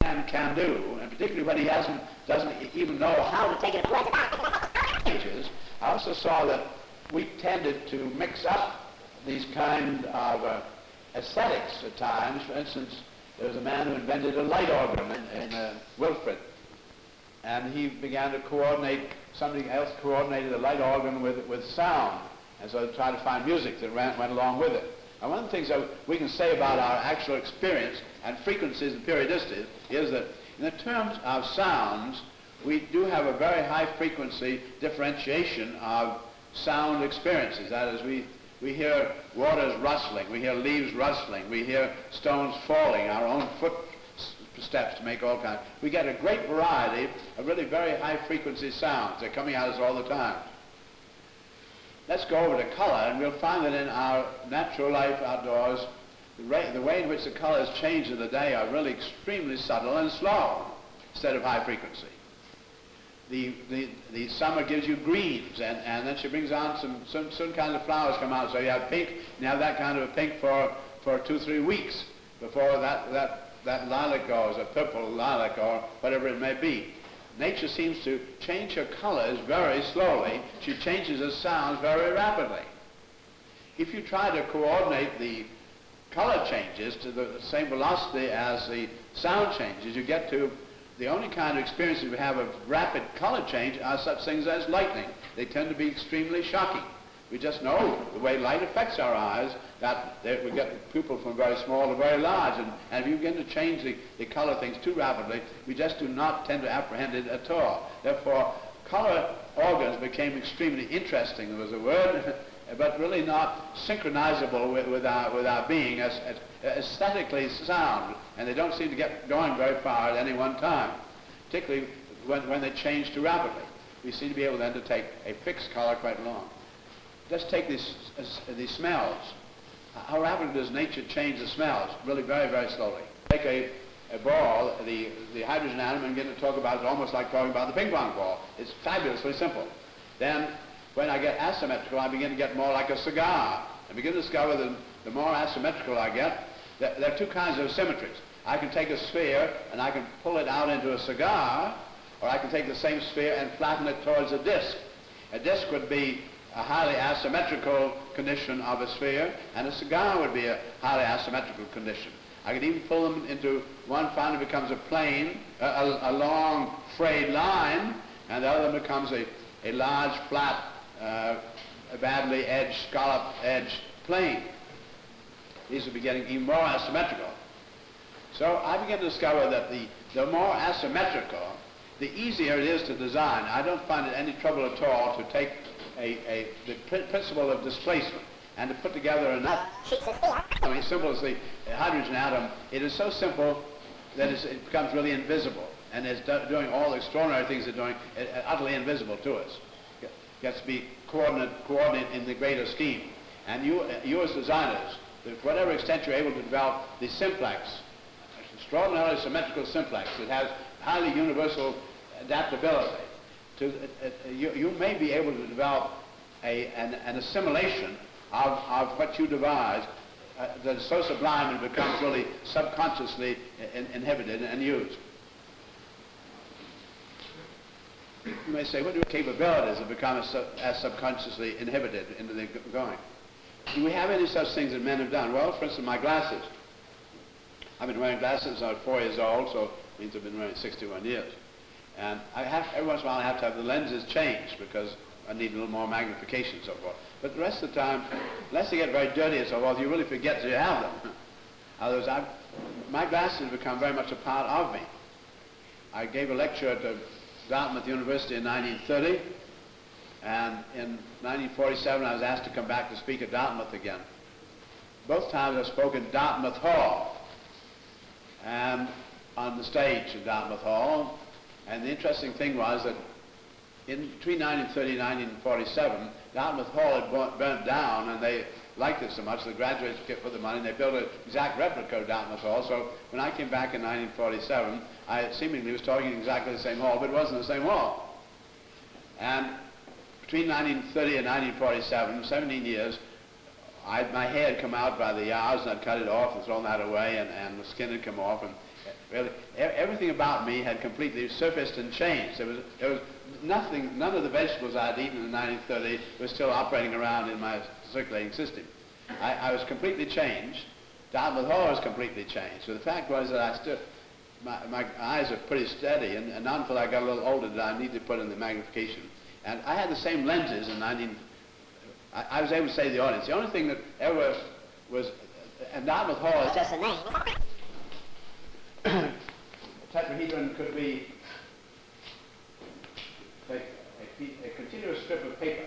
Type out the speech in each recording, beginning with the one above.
man can do, and particularly when he doesn't even know how to take it words about. I also saw that we tended to mix up these kind of aesthetics at times. For instance, there was a man who invented a light organ in Wilfrid, and he began to coordinate, somebody else coordinated the light organ with sound, and so they tried to find music that went along with it. And one of the things that we can say about our actual experience and frequencies and periodicities is that in the terms of sounds, we do have a very high frequency differentiation of sound experiences. That is, we hear waters rustling, we hear leaves rustling, we hear stones falling, our own footsteps to make all kinds. We get a great variety of really very high frequency sounds. They're coming at us all the time. Let's go over to color, and we'll find that in our natural life outdoors, the way in which the colors change in the day are really extremely subtle and slow instead of high frequency. The summer gives you greens, and then she brings on some kinds of flowers come out. So you have pink, and you have that kind of a pink for 2-3 weeks before that lilac goes, a purple lilac or whatever it may be. Nature seems to change her colors very slowly. She changes her sounds very rapidly. If you try to coordinate the color changes to the same velocity as the sound changes, you get to the only kind of experiences we have of rapid color change are such things as lightning. They tend to be extremely shocking. We just know the way light affects our eyes, that we get the pupil from very small to very large, and if you begin to change the color things too rapidly, we just do not tend to apprehend it at all. Therefore, color organs became extremely interesting. There was a word, but really not synchronizable with our being as aesthetically sound, and they don't seem to get going very far at any one time, particularly when they change too rapidly. We seem to be able then to take a fixed color quite long. Let's take these smells. How rapidly does nature change the smells? Really very, very slowly. Take a ball, the hydrogen atom, and begin to talk about it almost like talking about the ping pong ball. It's fabulously simple. Then, when I get asymmetrical, I begin to get more like a cigar. I begin to discover that the more asymmetrical I get, there are two kinds of symmetries. I can take a sphere and I can pull it out into a cigar, or I can take the same sphere and flatten it towards a disc. A disc would be a highly asymmetrical condition of a sphere, and a cigar would be a highly asymmetrical condition. I could even pull them into one, finally becomes a plane, a long frayed line, and the other becomes a large, flat, badly edged, scallop-edged plane. These are getting even more asymmetrical. So I begin to discover that the more asymmetrical, the easier it is to design. I don't find it any trouble at all to take the principle of displacement and to put together enough sheets of steel. I mean, simple as the hydrogen atom, it is so simple that it becomes really invisible, and it's doing all the extraordinary things it's doing, utterly invisible to us. It gets to be coordinate in the greater scheme. And you as designers, to whatever extent you're able to develop the simplex, extraordinarily symmetrical simplex that has highly universal adaptability, you may be able to develop an assimilation of what you devise that is so sublime it becomes really subconsciously inhibited and used. You may say, what do capabilities have become as subconsciously inhibited into the going? Do we have any such things that men have done? Well, for instance, my glasses. I've been wearing glasses since I was 4 years old, so it means I've been wearing 61 years. And every once in a while I have to have the lenses changed because I need a little more magnification and so forth. But the rest of the time, unless they get very dirty and so forth, you really forget that you have them. Otherwise, my glasses have become very much a part of me. I gave a lecture at Dartmouth University in 1930, and in 1947 I was asked to come back to speak at Dartmouth again. Both times I spoke in Dartmouth Hall, and on the stage at Dartmouth Hall. And the interesting thing was that between 1930 and 1947, Dartmouth Hall had burnt down, and they liked it so much, the graduates put the money, and they built an exact replica of Dartmouth Hall. So when I came back in 1947, I seemingly was talking in exactly the same hall, but it wasn't the same hall. And between 1930 and 1947, 17 years, my hair had come out by the yards, and I'd cut it off and thrown that away, and the skin had come off, and Really, everything about me had completely surfaced and changed. There was nothing, none of the vegetables I had eaten in 1930 were still operating around in my circulating system. I was completely changed. Dartmouth Hall was completely changed. So the fact was that I still, my eyes are pretty steady, and not until I got a little older did I need to put in the magnification. And I had the same lenses in I was able to say to the audience, the only thing that ever was, and Dartmouth Hall is just a name. A tetrahedron could be a continuous strip of paper.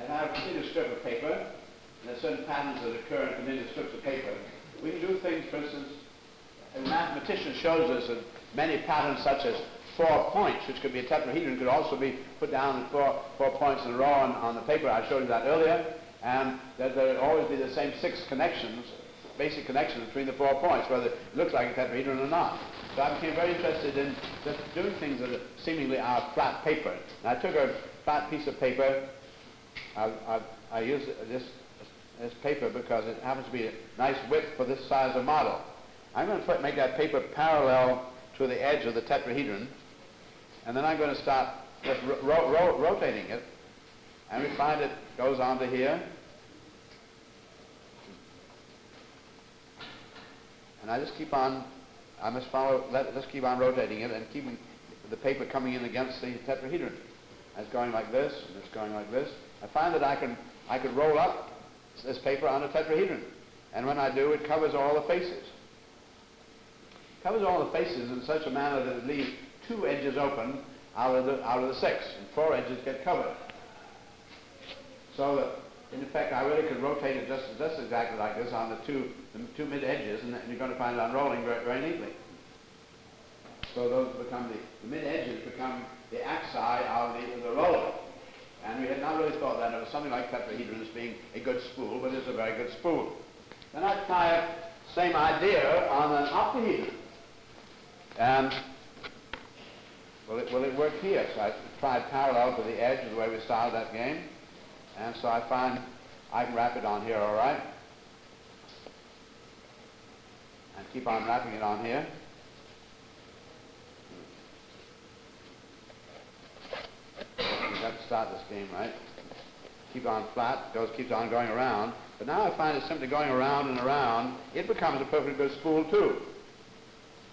And I have a continuous strip of paper, and there are certain patterns that occur in continuous strips of paper. We can do things, for instance, a mathematician shows us that many patterns such as 4 points, which could be a tetrahedron, could also be put down in four points in a row on the paper. I showed you that earlier, and that there would always be the same 6 connections, basic connections between the 4 points, whether it looks like a tetrahedron or not. So I became very interested in just doing things that seemingly are flat paper. And I took a flat piece of paper. I used this paper because it happens to be a nice width for this size of model. I'm going to make that paper parallel to the edge of the tetrahedron, and then I'm going to start just rotating it, and we find it goes onto here. And I just keep on, just keep on rotating it and keeping the paper coming in against the tetrahedron. And it's going like this, and it's going like this. I find that I could roll up this paper on a tetrahedron. And when I do, it covers all the faces. It covers all the faces in such a manner that it leaves 2 edges open out of the 6, and 4 edges get covered. So that, in effect, I really could rotate it just exactly like this on the two mid edges, and you're going to find it unrolling very, very neatly. So those become the mid edges become the axi of the roller. And we had not really thought that it was something like tetrahedron as being a good spool, but it's a very good spool. Then I try the same idea on an octahedron. And will it work here? So I tried parallel to the edge of the way we started that game. And so I find I can wrap it on here all right. And keep on wrapping it on here. We've got to start this game right. Keep on flat, keeps on going around. But now I find it's simply going around and around. It becomes a perfectly good spool too.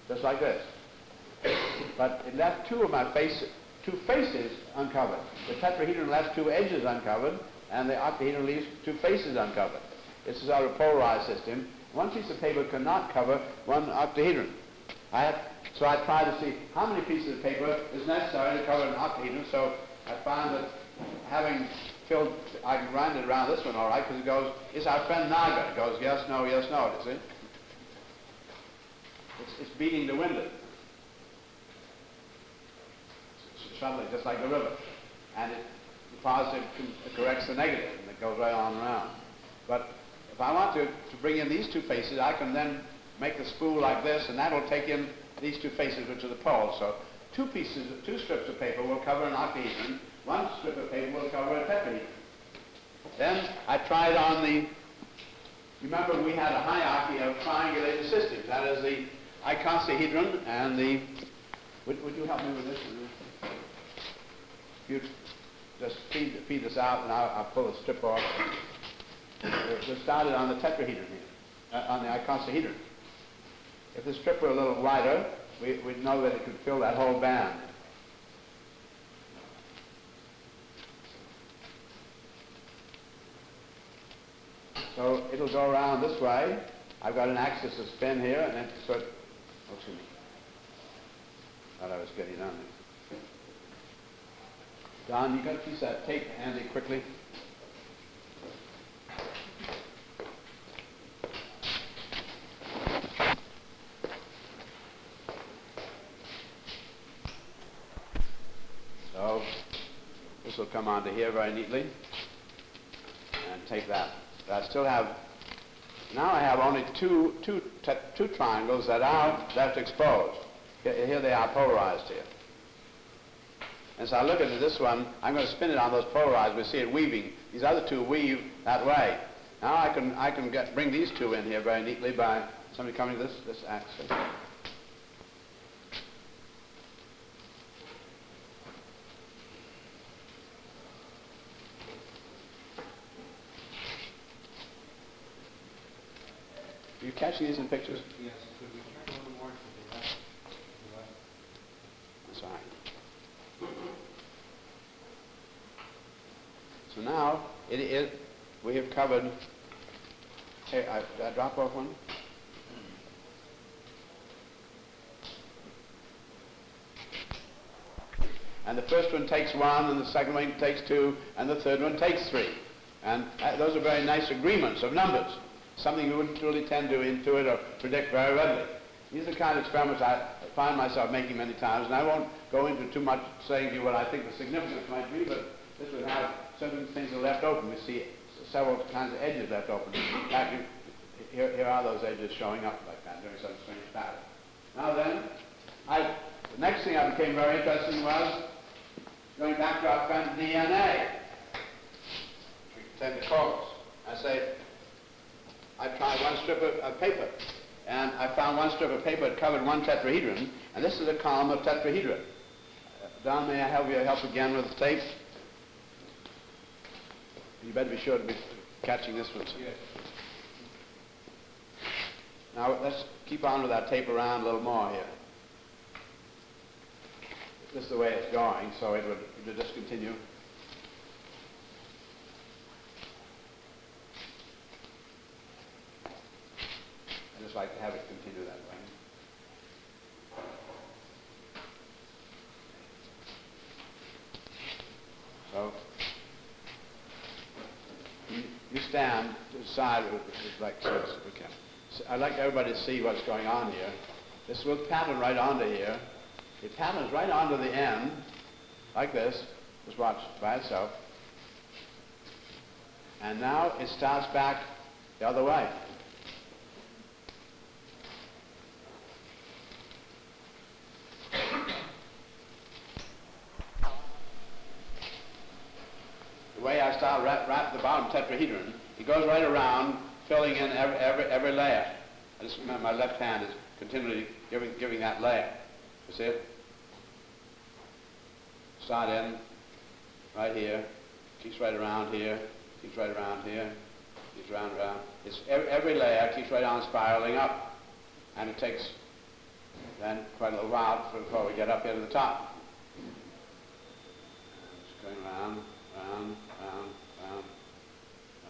Just like this. But it left two faces uncovered. The tetrahedron left 2 edges uncovered, and the octahedron leaves 2 faces uncovered. This is our polarized system. One piece of paper cannot cover one octahedron. So I tried to see how many pieces of paper is necessary to cover an octahedron. So I found that having filled, I can wind it around this one all right, because it goes, it's our friend Naga. It goes yes, no, you see? It's beating the window. It's shuttling, just like the river. And the positive corrects the negative, and it goes right on around. But if I want to bring in these 2 faces, I can then make the spool like this, and that will take in these 2 faces, which are the poles. So 2 strips of paper will cover an octahedron. 1 strip of paper will cover a tetrahedron. Then I tried on remember we had a hierarchy of triangulated systems. That is the icosahedron and the, would you help me with this? You just feed this out, and I'll pull a strip off. We started on the tetrahedron here, on the icosahedron. If the strip were a little wider, we'd know that it could fill that whole band. So it'll go around this way. I've got an axis of spin here, and then excuse me. Thought I was getting on there. Don, you got a piece of that tape handy quickly? So this will come onto here very neatly, and take that. But I still have, now I have only two triangles that are left exposed. Here they are polarized here. And so I look at this one, I'm going to spin it on those polarized. We see it weaving. These other 2 weave that way. Now I can bring these 2 in here very neatly by somebody coming to this axis. catching these in pictures? Yes, could we turn a little more to the left? That's all right. So now, we have covered... Hey, did I drop off one? And the first one takes 1, and the second one takes 2, and the third one takes 3. And those are very nice agreements of numbers, something you wouldn't really tend to intuit or predict very readily. These are the kind of experiments I find myself making many times, and I won't go into too much saying to you what I think the significance might be, but this would have certain things are left open. We see several kinds of edges left open. In fact, here are those edges showing up like that, doing some strange pattern. Now then, the next thing I became very interested in was going back to our friend DNA. We tend to focus. I tried one strip of paper, and I found one strip of paper that covered one tetrahedron, and this is a column of tetrahedra. Don, may I have your help again with the tape? You better be sure to be catching this one. Yes. Now let's keep on with that tape around a little more here. This is the way it's going, so it would just continue. I just like to have it continue that way. So you stand to the side like so. Okay. So I'd like everybody to see what's going on here. This will pattern right onto here. It patterns right onto the end, like this. Just watch by itself. And now it starts back the other way. The way I start wrap the bottom tetrahedron, it goes right around, filling in every layer. I just remember my left hand is continually giving that layer. You see it? Start in, right here, keeps right around here, keeps right around here, keeps around. It's every layer keeps right on spiraling up, and it takes then quite a little while before we get up here to the top. It's going round, round, round,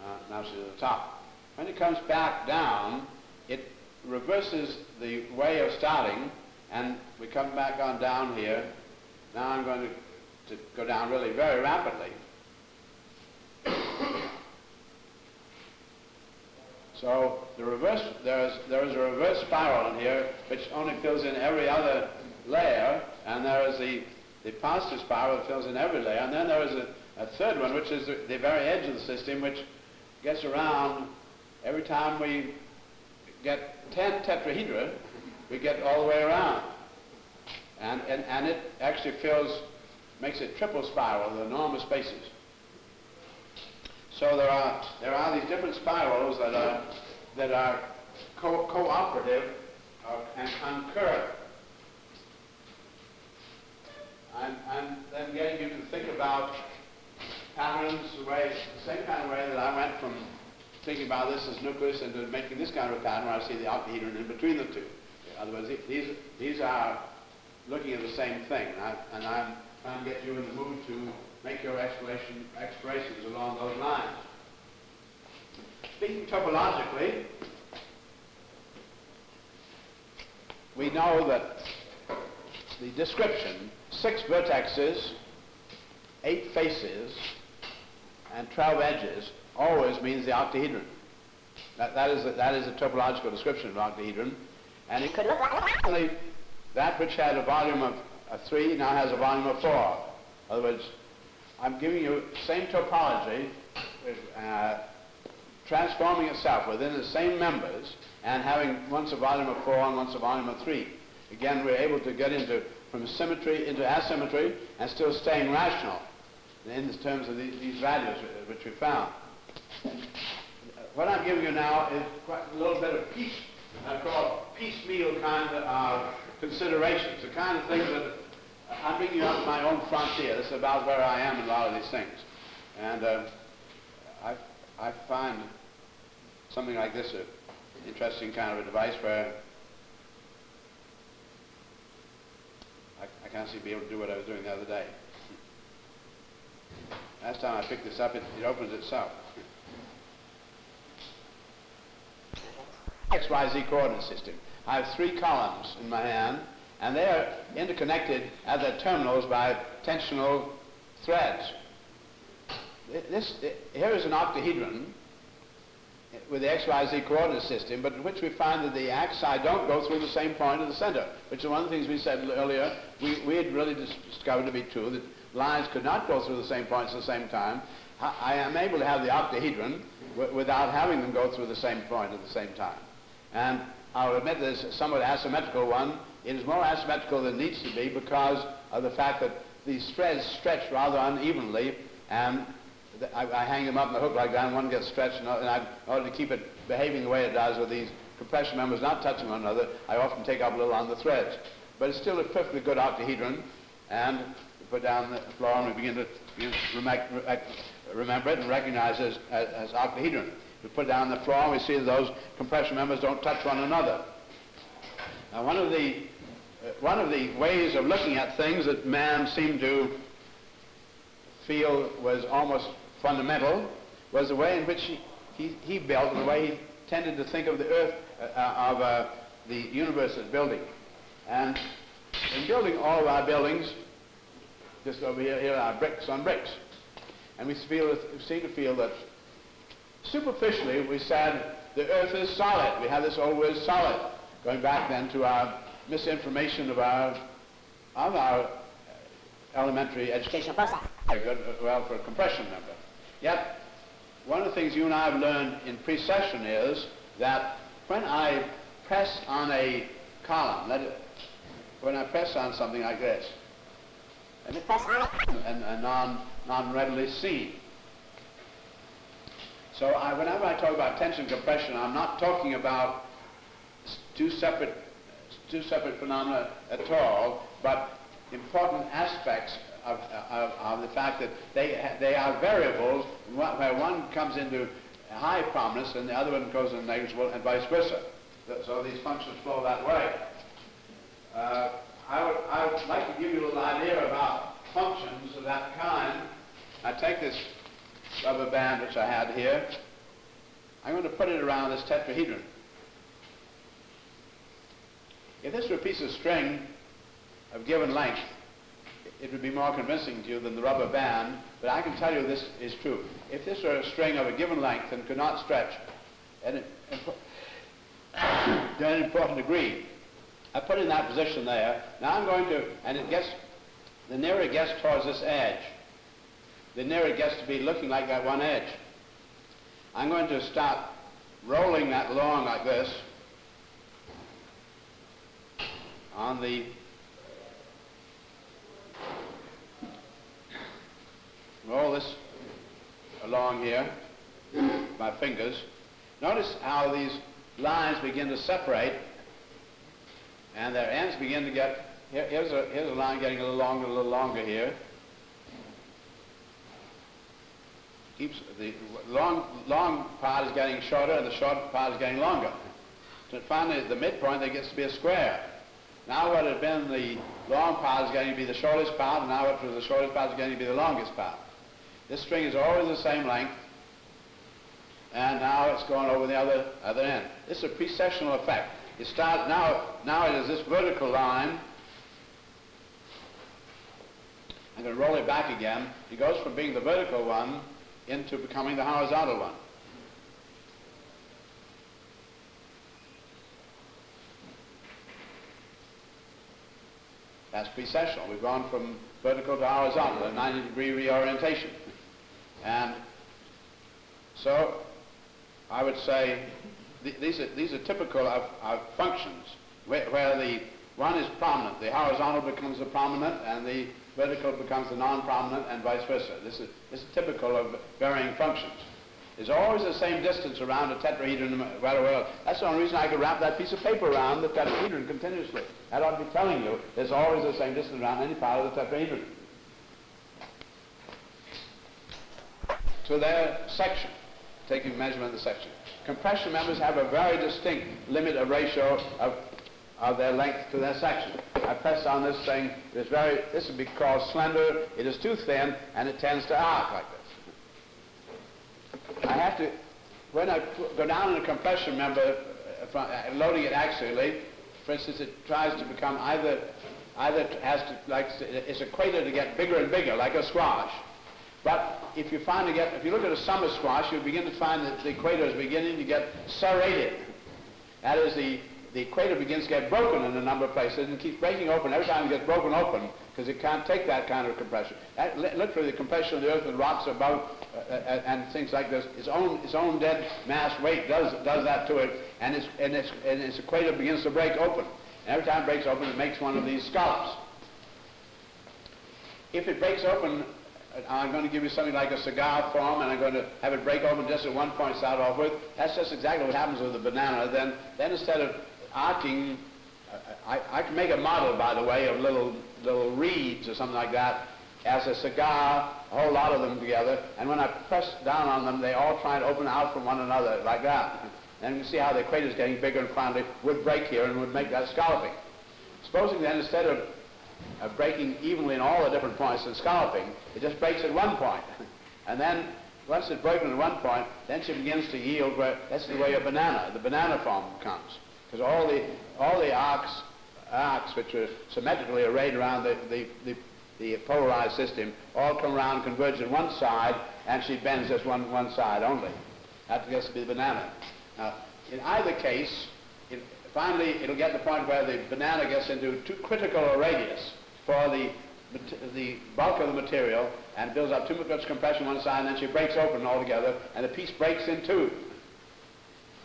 round. Now it's to the top. When it comes back down, it reverses the way of starting, and we come back on down here. Now I'm going to go down really very rapidly. So there is a reverse spiral in here which only fills in every other layer, and there is the positive spiral that fills in every layer, and then there is a third one which is the very edge of the system, which gets around every time we get 10 tetrahedra, we get all the way around. And it actually makes it triple spiral with enormous spaces. So there are these different spirals that are cooperative and concurrent. I'm then getting you to think about patterns the same kind of way that I went from thinking about this as nucleus into making this kind of a pattern where I see the octahedron in between the two. In other words, these are looking at the same thing, and I'm trying to get you in the mood to make your explorations along those lines. Speaking topologically, we know that the description, 6 vertexes, 8 faces, and 12 edges always means the octahedron. That is a topological description of an octahedron. And it could look like that which had a volume of 3 now has a volume of 4. In other words, I'm giving you the same topology, transforming itself within the same members and having once a volume of 4 and once a volume of 3. Again, we're able to get from symmetry into asymmetry and still staying rational in terms of these values which we found. What I'm giving you now is quite a little bit of piecemeal kind of considerations, the kind of things that I'm bringing up my own frontier. This is about where I am in a lot of these things. And I find something like this interesting kind of a device where I can't seem to be able to do what I was doing the other day. Last time I picked this up, it opens itself. XYZ coordinate system. I have 3 columns in my hand, and they are interconnected at their terminals by tensional threads. Here is an octahedron with the XYZ coordinate system, but in which we find that the axi don't go through the same point at the center, which is one of the things we said earlier. We had really discovered to be true, that lines could not go through the same points at the same time. I am able to have the octahedron without having them go through the same point at the same time. And I'll admit there's a somewhat asymmetrical one. It is more asymmetrical than it needs to be because of the fact that these threads stretch rather unevenly, and I hang them up in the hook like that, and one gets stretched, and in order to keep it behaving the way it does with these compression members not touching one another, I often take up a little on the threads. But it's still a perfectly good octahedron, and we put down the floor and we begin to remember it and recognize it as octahedron. We put down the floor and we see that those compression members don't touch one another. Now, one of the ways of looking at things that man seemed to feel was almost fundamental was the way in which he built, and the way he tended to think of the earth, of the universe as building. And in building all of our buildings, just over here are bricks on bricks. And we seem to feel that superficially we said the earth is solid. We have this old word solid, going back then to our misinformation of our elementary education process. Well, for a compression member. Yet, one of the things you and I have learned in precession is that when I press on a column, when I press on something like this, and it press on it, and non-readily seen. So whenever I talk about tension compression, I'm not talking about two separate phenomena at all, but important aspects of the fact that they are variables where one comes into high prominence and the other one goes into negligible, and vice versa. So these functions flow that way. I would like to give you a little idea about functions of that kind. I take this rubber band which I had here. I'm going to put it around this tetrahedron. If this were a piece of string of given length, it would be more convincing to you than the rubber band, but I can tell you this is true. If this were a string of a given length and could not stretch to an important degree, I put it in that position there. Now I'm going to, and the nearer it gets towards this edge, the nearer it gets to be looking like that one edge. I'm going to start rolling that along like this on the roll this along here, my fingers. Notice how these lines begin to separate, and their ends begin to get, here's a line getting a little longer here. Keeps the long part is getting shorter, and the short part is getting longer. So finally, at the midpoint, there gets to be a square. Now what had been the long part is going to be the shortest part, and now what was the shortest part is going to be the longest part. This string is always the same length, and now it's going over the other end. This is a precessional effect. It starts now it is this vertical line. I'm going to roll it back again. It goes from being the vertical one into becoming the horizontal one. That's precessional. We've gone from vertical to horizontal, a 90-degree reorientation. And so I would say these are typical of functions where the one is prominent. The horizontal becomes the prominent, and the vertical becomes the non-prominent, and vice versa. This is typical of varying functions. There's always the same distance around a tetrahedron. Well, that's the only reason I could wrap that piece of paper around the tetrahedron continuously. That ought to be telling you there's always the same distance around any part of the tetrahedron. To their section, taking measurement of the section. compression members have a very distinct limit of ratio of their length to their section. I press on this thing. This would be called slender. It is too thin, and it tends to arc like this. I have to, when I go down in a compression member, loading it axially, for instance, it tries to become either has to, like, it's equated to get bigger and bigger, like a squash. But if you look at a summer squash, you begin to find that the equator is beginning to get serrated. That is, the equator begins to get broken in a number of places and keeps breaking open every time it gets broken open, because it can't take that kind of compression. Literally, the compression of the earth and rocks above and things like this, its own dead mass weight does that to it, and its equator begins to break open. And every time it breaks open, it makes one of these scallops. If it breaks open, I'm going to give you something like a cigar form, and I'm going to have it break open just at one point to start off with. That's just exactly what happens with the banana. Then instead of arcing, I can make a model, by the way, of little reeds or something like that as a cigar, a whole lot of them together, and when I press down on them, they all try to open out from one another like that. And you can see how the equator is getting bigger, and finally would break here and would make that scalloping. Supposing then, instead of breaking evenly in all the different points and scalloping, it just breaks at one point. And then, once it's broken at one point, then she begins to yield that's the way the banana form comes. Because all the arcs which are symmetrically arrayed around the polarized system all come around, converge at one side, and she bends just one side only. That gets to be the banana. Now, in either case, finally it'll get to the point where the banana gets into too critical a radius for the bulk of the material and builds up too much compression on one side, and then she breaks open altogether, and the piece breaks in two.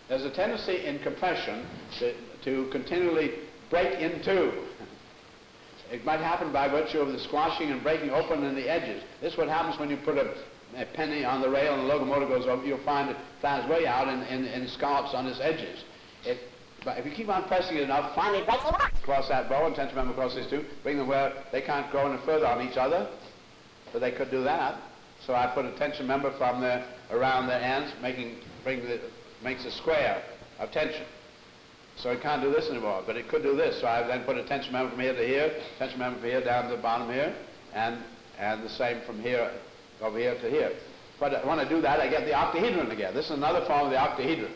There's a tendency in compression to continually break in two. It might happen by virtue of the squashing and breaking open in the edges. This is what happens when you put a penny on the rail and the locomotive goes over. You'll find it flies way out in scallops on its edges. But if you keep on pressing it enough, finally breaks across that bow, and tension member across these two, bring them where they can't go any further on each other, but they could do that. So I put a tension member from around the ends, makes a square of tension. So it can't do this anymore, but it could do this. So I then put a tension member from here to here, tension member from here down to the bottom here, and the same from here over here to here. But when I do that, I get the octahedron again. This is another form of the octahedron.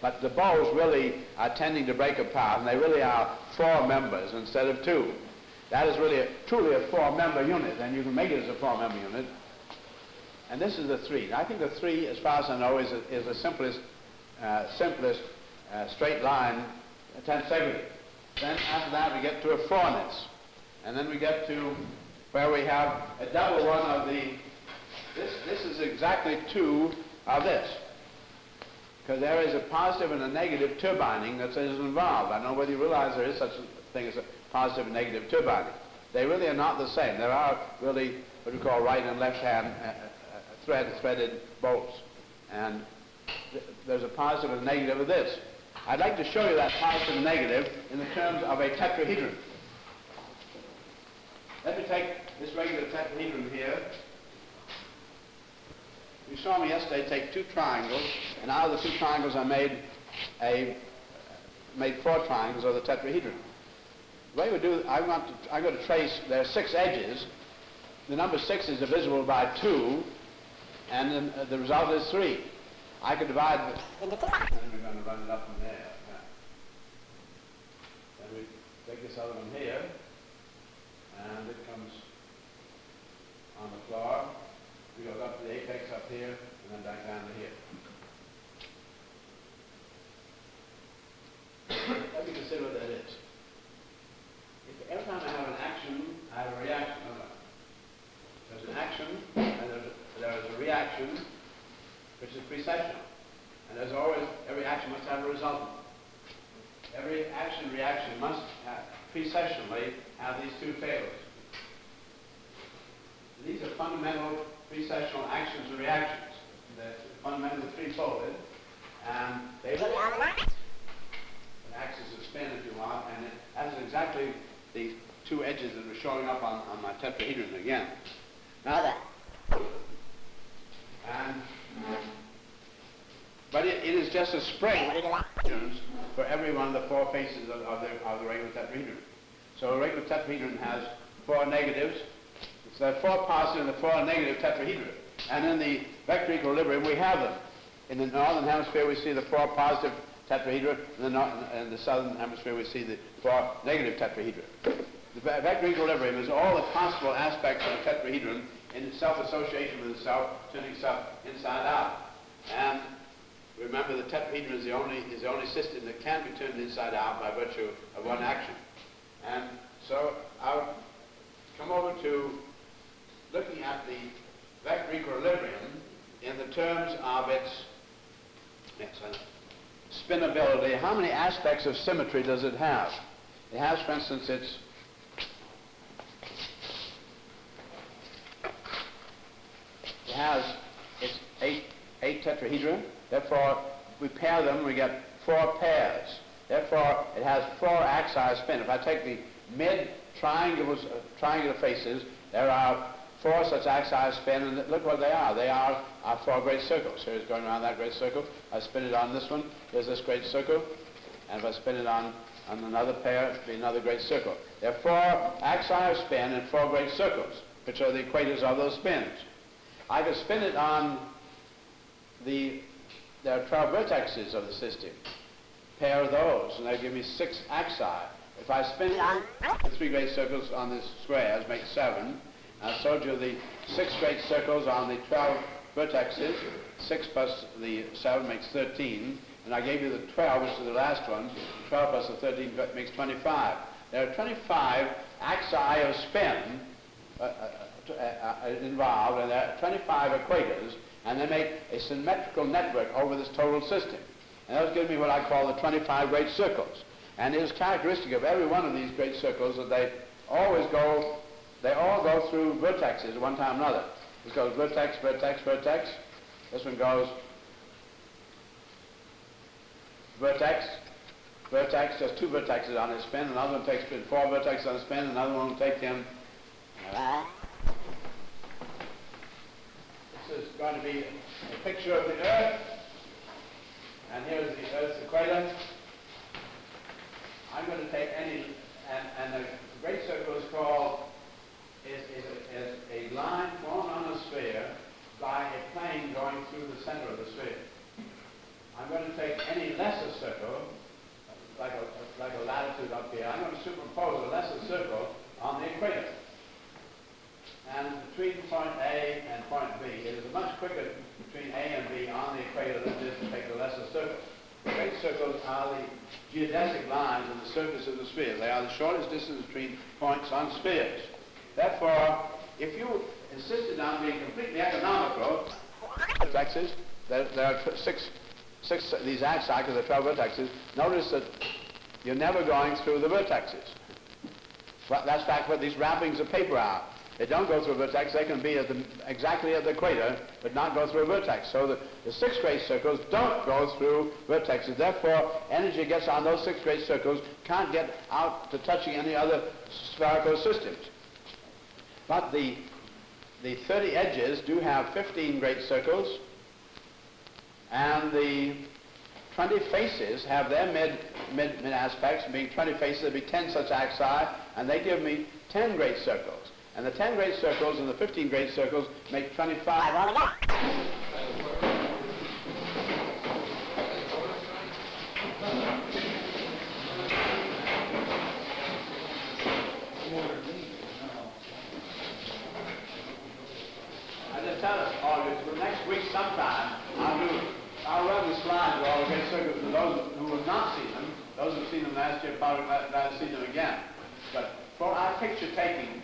But the bows really are tending to break apart, and they really are 4 members instead of 2. That is really truly a 4-member unit, and you can make it as a 4-member unit. And this is the 3. I think the 3, as far as I know, is the simplest straight line tensegrity. Then after that we get to a 4-ness. And then we get to where we have a double one of this is exactly 2 of this. Because there is a positive and a negative turbining that is involved. I don't know whether you realize there is such a thing as a positive and negative turbining. They really are not the same. There are really what we call right and left hand threaded bolts. And there's a positive and a negative of this. I'd like to show you that positive and negative in the terms of a tetrahedron. Let me take this regular tetrahedron here. You saw me yesterday take 2 triangles, and out of the 2 triangles I made 4 triangles of the tetrahedron. The way we do, I'm going to trace, there are 6 edges. The number 6 is divisible by 2, and then the result is 3. I could divide this. And we're going to run it up from there. Yeah. Then we take this other one here, and it comes on the floor. We go up to the apex up here, and then back down to here. Let me consider what that is. Every time I have an action, I have a reaction. There's an action, and there is a reaction, which is precessional. And there's always, every action must have a resultant. Every action-reaction must precessionally have these 2 failures. These are fundamental precessional actions and reactions. They're fundamentally 3-folded, and they really are an axis of spin, if you want, and that's exactly the 2 edges that are showing up on my tetrahedron again. Now that. And But it is just a spring for every one of the four faces of the regular tetrahedron. So a regular tetrahedron has four negatives. So there are four positive and the four negative tetrahedra. And in the vector equilibrium, we have them. In the northern hemisphere, we see the four positive tetrahedra. In the southern hemisphere, we see the four negative tetrahedra. The vector equilibrium is all the possible aspects of a tetrahedron in self-association with itself, turning itself inside out. And remember, the tetrahedron is the only system that can be turned inside out by virtue of one action. And so I'll come over to looking at the vector equilibrium in the terms of its spinability. How many aspects of symmetry does it have? It has, for instance, its eight tetrahedra. Therefore, we pair them, we get four pairs. Therefore, it has four axis spin. If I take the mid-triangular faces, there are four such axis spin, and look what they are. They are our four great circles. Here it's going around that great circle. I spin it on this one. There's this great circle. And if I spin it on another pair, it'll be another great circle. There are four axis spin and four great circles, which are the equators of those spins. I can spin it on there are 12 vertexes of the system. Pair those, and they give me 6 axi. If I spin the 3 great circles on the squares, make 7. I showed you the 6 great circles on the 12 vertexes. 6 plus the 7 makes 13. And I gave you the 12, which is the last one. 12 plus the 13 makes 25. There are 25 axi of spin involved, and there are 25 equators, and they make a symmetrical network over this total system. And those give me what I call the 25 great circles. And it is characteristic of every one of these great circles that they all go through vertexes at one time or another. This goes vertex, vertex, vertex. This one goes vertex, vertex. There's 2 vertexes on his spin. Another one takes 4 vertexes on his spin. Another one will take him. This is going to be a picture of the Earth. And here's the Earth's equator. I'm going to take any, and the great circle is called, is a line formed on a sphere by a plane going through the center of the sphere. I'm going to take any lesser circle, like a latitude up here. I'm going to superimpose a lesser circle on the equator. And between point A and point B, it is much quicker between A and B on the equator than it is to take the lesser circle. The great circles are the geodesic lines on the surface of the sphere. They are the shortest distance between points on spheres. Therefore, if you insisted on being completely economical, vertexes, there are six these axes, because there are 12 vertexes. Notice that you're never going through the vertexes. Well, that's fact what these wrappings of paper are. They don't go through a vertex. They can be exactly at the equator, but not go through a vertex. So the 6 great circles don't go through vertexes. Therefore, energy gets on those 6 great circles, can't get out to touching any other spherical systems. But the 30 edges do have 15 great circles, and the 20 faces have their mid aspects. Being 20 faces, there'll be 10 such axi, and they give me 10 great circles. And the 10 great circles and the 15 great circles make 25. I just tell us all this, for next week sometime, I'll run the slides with all the great circles for those who have not seen them. Those who have seen them last year probably glad to see them again. But for our picture taking,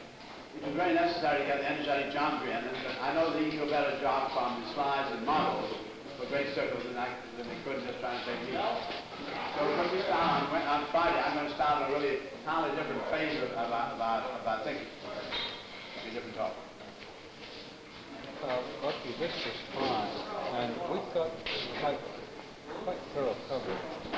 it is very necessary to get the energetic geometry in it, but I know that you do a better job from the slides and models for great circles than we could just trying to take these. So when we start on Friday, I'm going to start a really entirely different phase about thinking. It'll be a different talk. Lucky, this was fine, and we got quite thorough coverage.